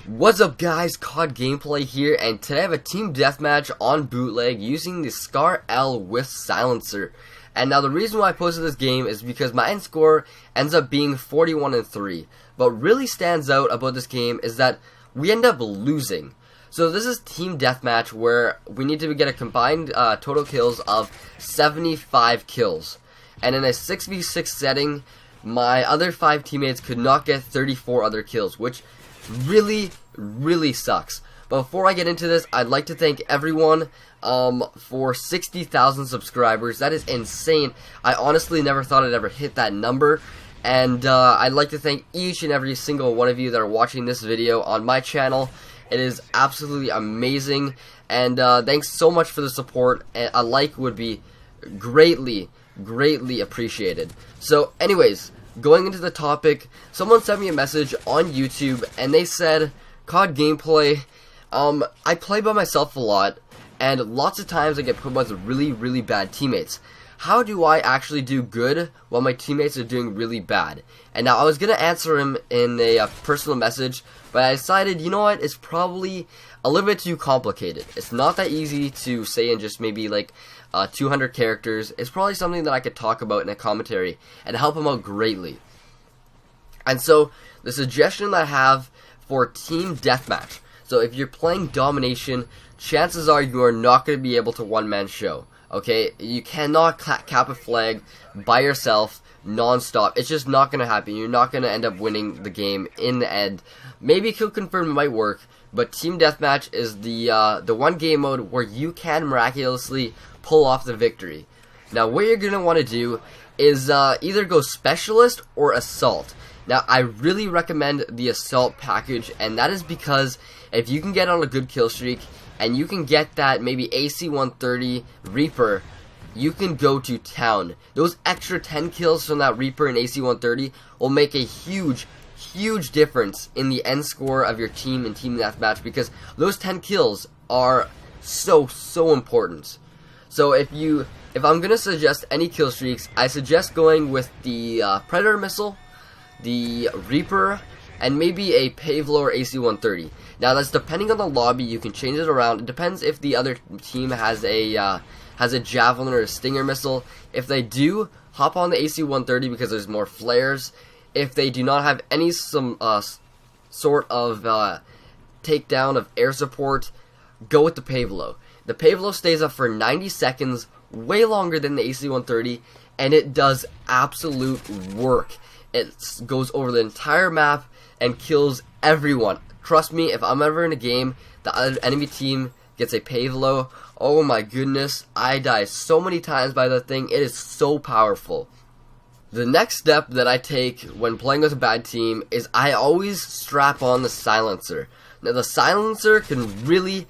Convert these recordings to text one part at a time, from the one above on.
What's up guys, COD Gameplay here, and today I have a team deathmatch on bootleg using the Scar L with Silencer. And now the reason why I posted this game is because my end score ends up being 41-3. But what really stands out about this game is that we end up losing. So this is team deathmatch where we need to get a combined total kills of 75 kills. And in a 6v6 setting, my other 5 teammates could not get 34 other kills, which really sucks. But before I get into this, I'd like to thank everyone for 60,000 subscribers. That is insane. I honestly never thought I'd ever hit that number. And I'd like to thank each and every single one of you that are watching this video on my channel. It is absolutely amazing. And thanks so much for the support. And a like would be greatly appreciated. So anyways, going into the topic, someone sent me a message on YouTube and they said, COD Gameplay, I play by myself a lot and lots of times I get put by really bad teammates. How do I actually do good while my teammates are doing really bad? And now I was going to answer him in a personal message, but I decided, you know what, it's probably a little bit too complicated. It's not that easy to say in just maybe like 200 characters. It's probably something that I could talk about in a commentary and help him out greatly. And so the suggestion that I have for team deathmatch. So if you're playing domination, chances are you are not going to be able to one-man show. Okay, you cannot cap a flag by yourself non-stop. It's just not going to happen. You're not going to end up winning the game in the end. Maybe kill confirm might work, but team deathmatch is the one game mode where you can miraculously pull off the victory. Now what you're going to want to do is either go specialist or assault. Now I really recommend the assault package, and that is because if you can get on a good kill streak and you can get that maybe AC-130 Reaper, you can go to town. Those extra 10 kills from that Reaper and AC-130 will make a huge difference in the end score of your team in team deathmatch, because those 10 kills are so important. So if I'm gonna suggest any kill streaks, I suggest going with the Predator missile, the Reaper, and maybe a Pavlo or AC-130. Now that's depending on the lobby. You can change it around. It depends if the other team has a Javelin or a Stinger missile. If they do, hop on the AC-130 because there's more flares. If they do not have any sort of takedown of air support, go with the Pavlo. The Pavlo stays up for 90 seconds, way longer than the AC-130, and it does absolute work. It goes over the entire map and kills everyone. Trust me, if I'm ever in a game, the other enemy team gets a Pavlo, oh my goodness, I die so many times by that thing. It is so powerful. The next step that I take when playing with a bad team is I always strap on the silencer. Now the silencer can really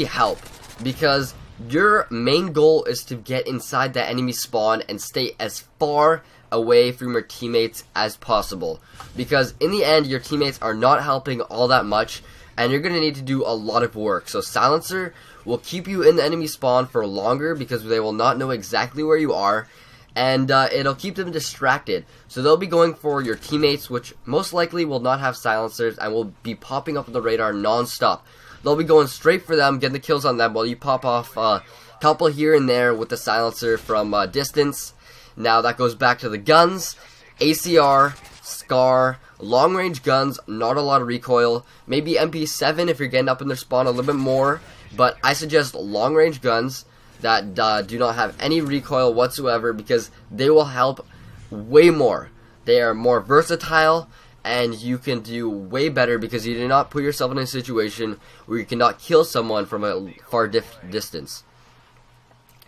help, because your main goal is to get inside that enemy spawn and stay as far away from your teammates as possible, because in the end your teammates are not helping all that much and you're going to need to do a lot of work. So silencer will keep you in the enemy spawn for longer because they will not know exactly where you are, and it'll keep them distracted. So they'll be going for your teammates, which most likely will not have silencers and will be popping up on the radar non-stop. They'll be going straight for them, getting the kills on them, while you pop off a couple here and there with the silencer from distance. Now that goes back to the guns. ACR, Scar, long range guns, not a lot of recoil. Maybe MP7 if you're getting up in their spawn a little bit more. But I suggest long range guns that do not have any recoil whatsoever, because they will help way more. They are more versatile, and you can do way better because you do not put yourself in a situation where you cannot kill someone from a far distance.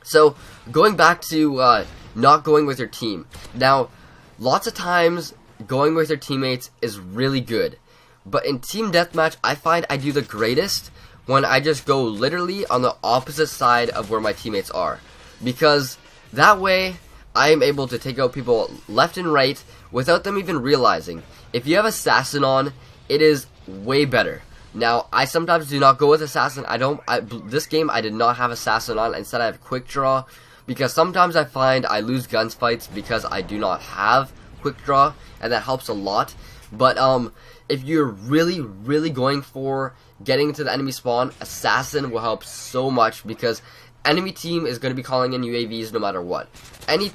So going back to not going with your team. Now, lots of times going with your teammates is really good, but in team deathmatch I find I do the greatest when I just go literally on the opposite side of where my teammates are, because that way I am able to take out people left and right without them even realizing. If you have Assassin on, it is way better. Now, I sometimes do not go with Assassin. This game I did not have Assassin on. Instead I have Quick Draw, because sometimes I find I lose gunfights because I do not have Quick Draw, and that helps a lot. But if you're really going for getting into the enemy spawn, Assassin will help so much, because enemy team is going to be calling in UAVs no matter what. Any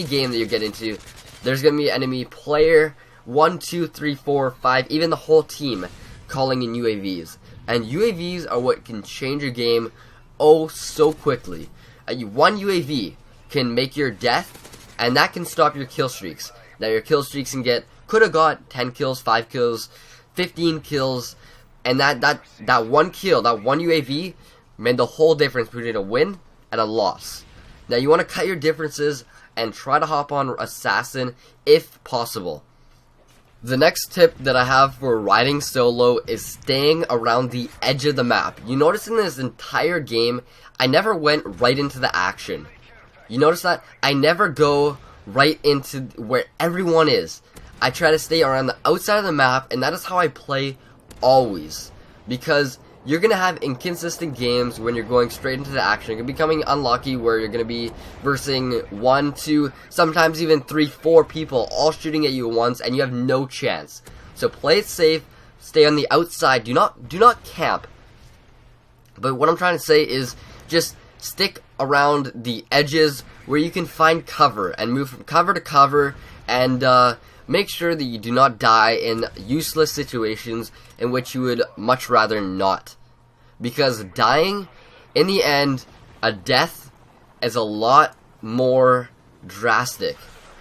game that you get into, there's going to be enemy player 1, 2, 3, 4, 5, even the whole team calling in UAVs. And UAVs are what can change a game oh so quickly. One UAV can make your death, and that can stop your kill streaks. Now your kill streaks could have got 10 kills, 5 kills, 15 kills, and that one kill, that one UAV made the whole difference between a win and a loss. Now you want to cut your differences and try to hop on Assassin if possible. The next tip that I have for riding solo is staying around the edge of the map. You notice in this entire game, I never went right into the action. You notice that? I never go right into where everyone is. I try to stay around the outside of the map, and that is how I play always. Because you're going to have inconsistent games when you're going straight into the action. You're becoming unlucky where you're going to be versing 1, 2, sometimes even 3, 4 people all shooting at you at once, and you have no chance. So play it safe, stay on the outside, do not camp. But what I'm trying to say is just stick around the edges where you can find cover and move from cover to cover, and make sure that you do not die in useless situations in which you would much rather not. Because dying, in the end, a death is a lot more drastic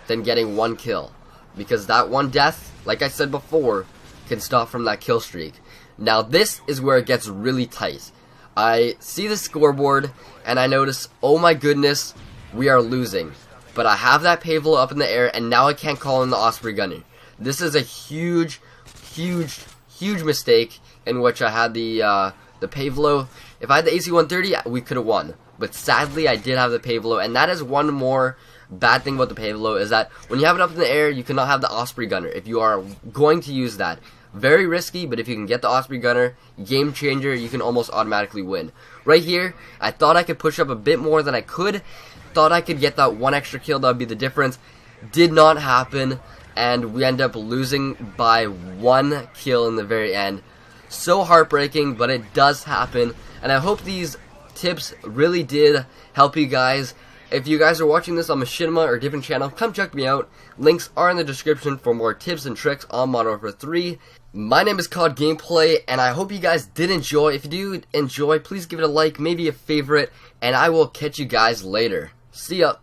than getting one kill. Because that one death, like I said before, can stop from that kill streak. Now this is where it gets really tight. I see the scoreboard and I notice, oh my goodness, we are losing. But I have that Pavlo up in the air, and now I can't call in the Osprey Gunner. This is a huge mistake in which I had the Pavlo. If I had the AC-130, we could have won. But sadly, I did have the Pavlo, and that is one more bad thing about the Pavlo, is that when you have it up in the air, you cannot have the Osprey Gunner if you are going to use that. Very risky, but if you can get the Osprey Gunner, game changer, you can almost automatically win. Right here, I thought I could push up a bit more than I could. Thought I could get that one extra kill, that would be the difference. Did not happen, and we end up losing by 1 kill in the very end. So heartbreaking, but it does happen, and I hope these tips really did help you guys. If you guys are watching this on Machinima or a different channel, come check me out. Links are in the description for more tips and tricks on Modern Warfare 3. My name is COD Gameplay, and I hope you guys did enjoy. If you do enjoy, please give it a like, maybe a favorite, and I will catch you guys later. See ya.